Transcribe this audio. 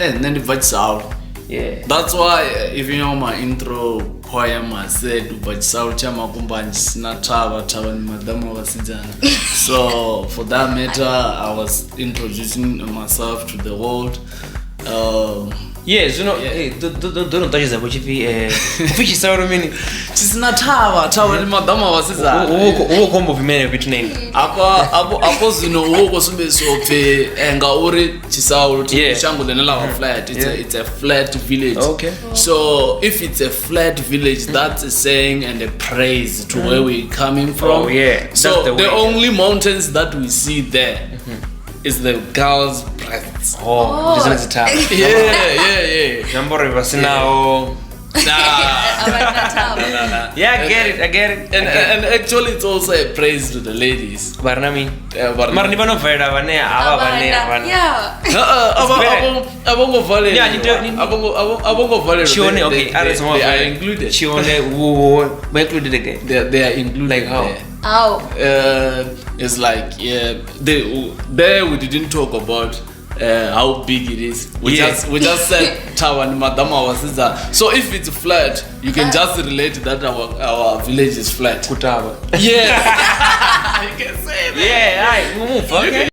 and then Vatsal. Yeah. That's why if you know my intro poem I said Vatsal chama kumbanji na tava ni madamu wasijana. So for that matter I was introducing myself to the world. Yes, you know, don't touch the buchifi. Fish sour mini. Chisina tava ni madamu wasijana. Uwo combo vimene vitu nini. Ako zino uwo sumbe sope nga uri chisauru changu lenela wa flat. It's a flat village. Okay. So if it's a flat village, that's a saying and a praise to where we're coming from. Oh yeah. So the only mountains that we see there is the girls' breasts. Oh, this is a town. Yeah. Number reverse now. Nah. Yeah, I get it. And actually it's also a praise to the ladies. Barnami. Marni bano veda vane ava vane. Yeah. Abongo vale. Yeah, abongo vale. Chione, okay. They are included. Chione, who included again? They are included. Like how? There. Oh. It's like there we didn't talk about how big it is. We just said Tawa ni madama wasiza. So if it's flat, you can just relate that our village is flat. Kutaba. Yeah. You can say that. Yeah, right. Move. Okay.